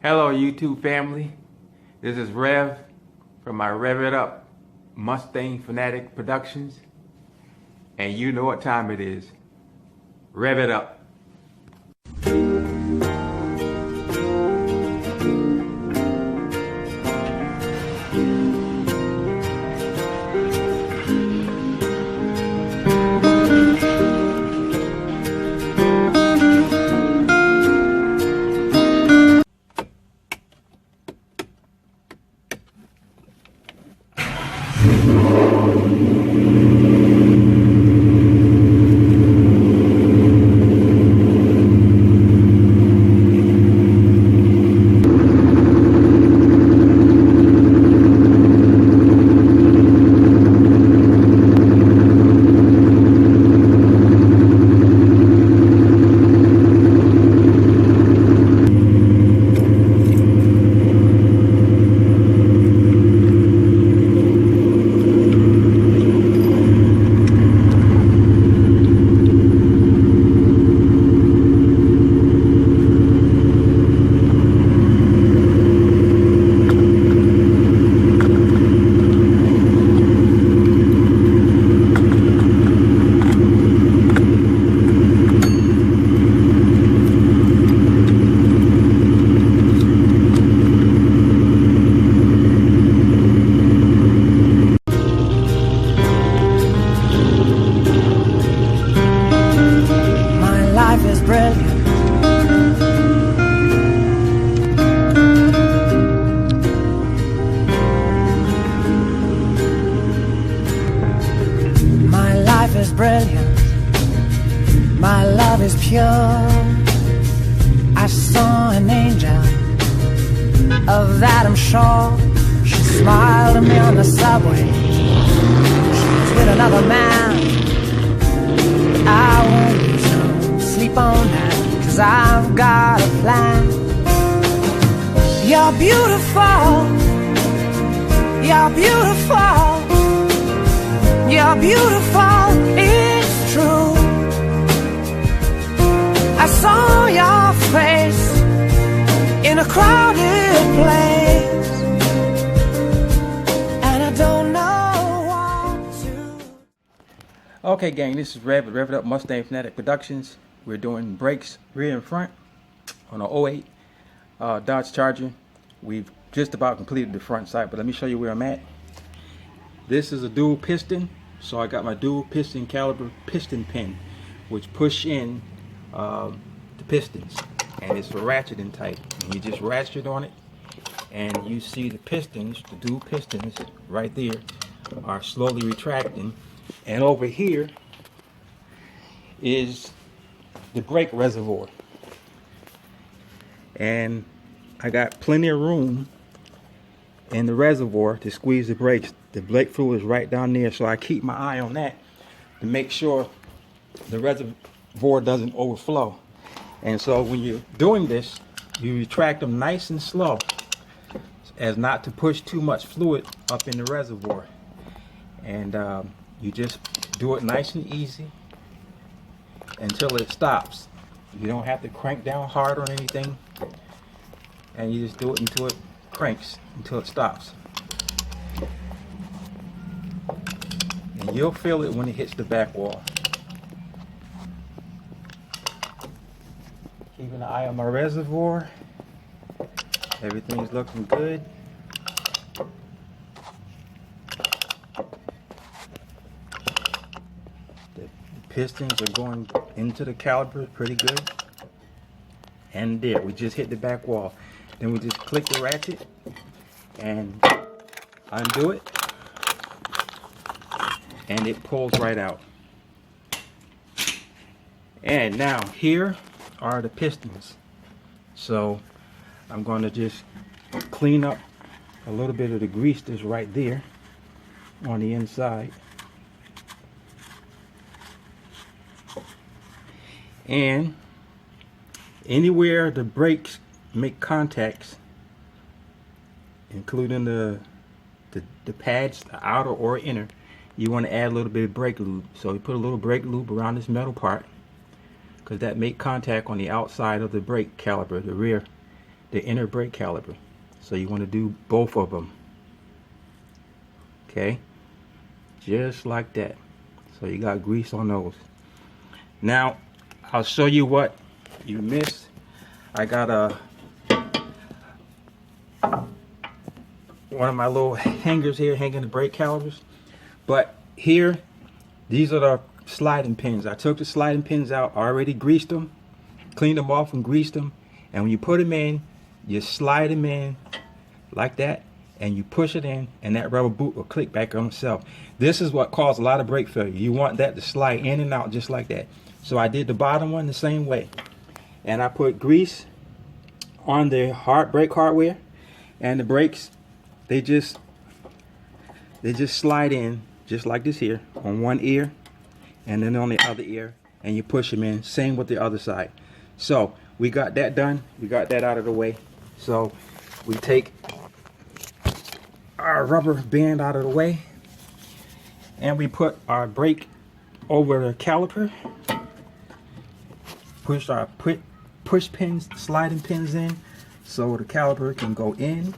Hello YouTube family, this is Rev from my Rev It Up Mustang Fanatic Productions, and you know what time it is. Rev it up. Is brilliant, my love is pure. I saw an angel, of that I'm sure. She smiled at me on the subway. She was with another man. I won't lose no sleep on that, 'cause I've got a plan. You're beautiful, you're beautiful, you're beautiful, it's true. I saw your face in a crowded place, and I don't know what to. Okay gang, this is Rev It Up Mustang Fanatic Productions. We're doing brakes rear and front on an '08 Dodge Charger. We've just about completed the front side, but let me show you where I'm at. This is a dual piston, so I got my dual piston caliber piston pin, which push in the pistons, and it's for ratcheting type. And you just ratchet on it, and you see the pistons, the dual pistons right there, are slowly retracting. And over here is the brake reservoir, and I got plenty of room in the reservoir to squeeze the brakes. The brake fluid is right down there, so I keep my eye on that to make sure the reservoir doesn't overflow. And so when you're doing this, you retract them nice and slow as not to push too much fluid up in the reservoir. And you just do it nice and easy until it stops. You don't have to crank down hard on anything, and you just do it until it cranks, until it stops. And you'll feel it when it hits the back wall. Keeping an eye on my reservoir. Everything's looking good. The pistons are going into the caliper pretty good. And there, we just hit the back wall. Then we just click the ratchet and undo it, and it pulls right out. And now here are the pistons. So I'm going to just clean up a little bit of the grease that's right there on the inside. And anywhere the brakes make contacts, including the pads, the outer or inner, you want to add a little bit of brake lube. So you put a little brake lube around this metal part, because that make contact on the outside of the brake caliper, the rear the inner brake caliper. So you want to do both of them. Okay, just like that. So you got grease on those. Now I'll show you what you missed. I got one of my little hangers here hanging the brake calipers, but here, these are the sliding pins. I took the sliding pins out, already greased them, cleaned them off and greased them, and when you put them in, you slide them in like that, and you push it in, and that rubber boot will click back on itself. This is what caused a lot of brake failure. You want that to slide in and out just like that. So I did the bottom one the same way, and I put grease on the brake hardware, and the brakes, they just slide in just like this here on one ear, and then on the other ear, and you push them in. Same with the other side. So we got that done. We got that out of the way. So we take our rubber band out of the way, and we put our brake over the caliper. Push our push pins, sliding pins in, so the caliper can go in,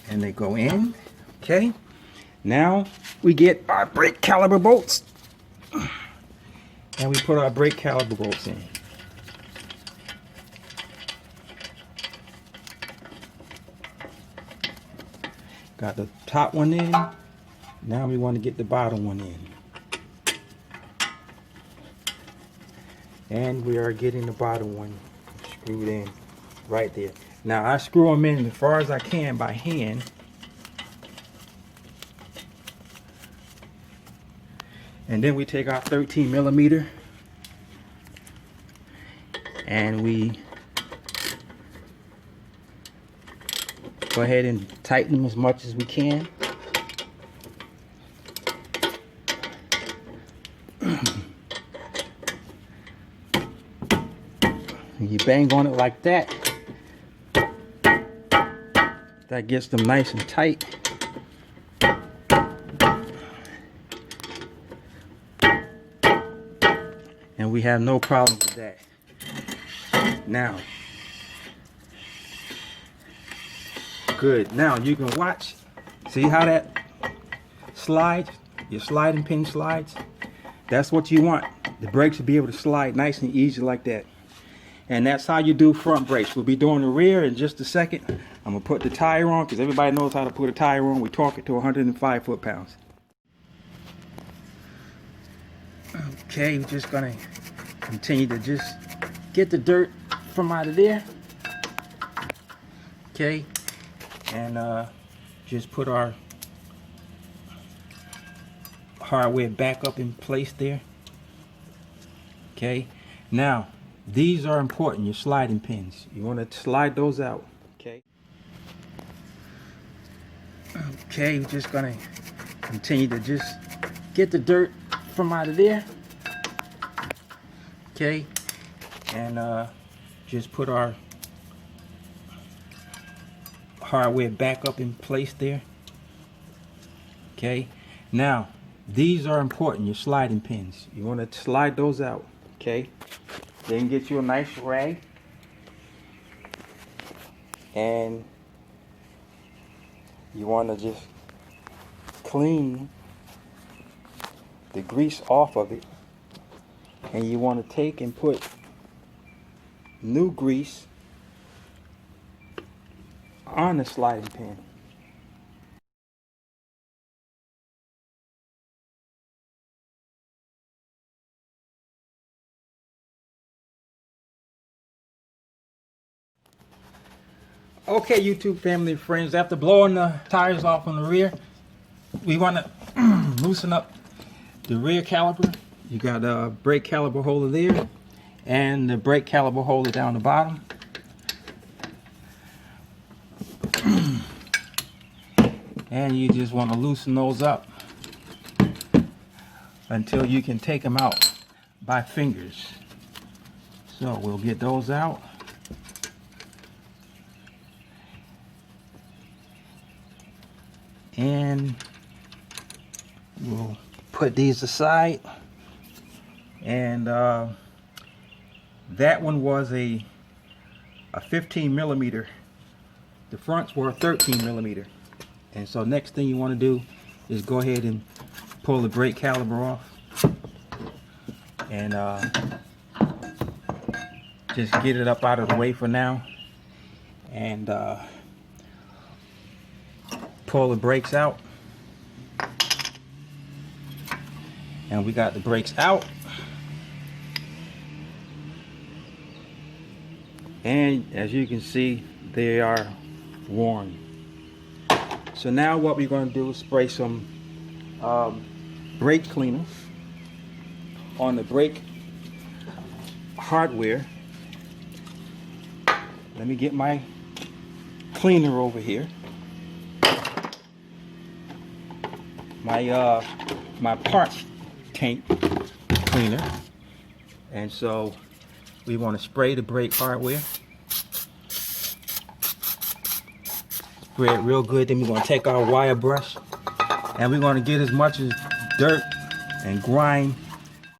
and they go in. Okay, now we get our brake caliper bolts, and we put our brake caliper bolts in. Got the top one in. Now we want to get the bottom one in. And we are getting the bottom one screwed in right there. Now I screw them in as far as I can by hand. And then we take our 13 millimeter and we go ahead and tighten them as much as we can. You bang on it like that. That gets them nice and tight. And we have no problem with that. Now, good. Now you can watch. See how that slides? Your sliding pin slides. That's what you want. The brakes will be able to slide nice and easy like that. And that's how you do front brakes. We'll be doing the rear in just a second. I'm going to put the tire on because everybody knows how to put a tire on. We torque it to 105 foot-pounds. Okay, we're just going to continue to just get the dirt from out of there. Okay, and just put our hardware back up in place there. Okay, now these are important, your sliding pins. You want to slide those out. Okay. Okay, we're just going to continue to just get the dirt from out of there. Okay, and just put our hardware back up in place there. Okay, now these are important, your sliding pins. You want to slide those out. Okay, then get you a nice rag and you want to just clean the grease off of it, and you want to take and put new grease on the sliding pin. Okay, YouTube family and friends, after blowing the tires off on the rear, we want to loosen up the rear caliper. You got a brake caliper holder there and the brake caliper holder down the bottom. And you just want to loosen those up until you can take them out by fingers. So we'll get those out. And we'll put these aside, and That one was a 15 millimeter. The fronts were 13 millimeter. And so next thing you want to do is go ahead and pull the brake caliper off and just get it up out of the way for now, and pull the brakes out. And we got the brakes out, and as you can see, they are worn. So now what we're going to do is spray some brake cleaner on the brake hardware. Let me get my cleaner over here. My parts tank cleaner. And so we want to spray the brake hardware. Spray it real good. Then we're going to take our wire brush and we're going to get as much as dirt and grime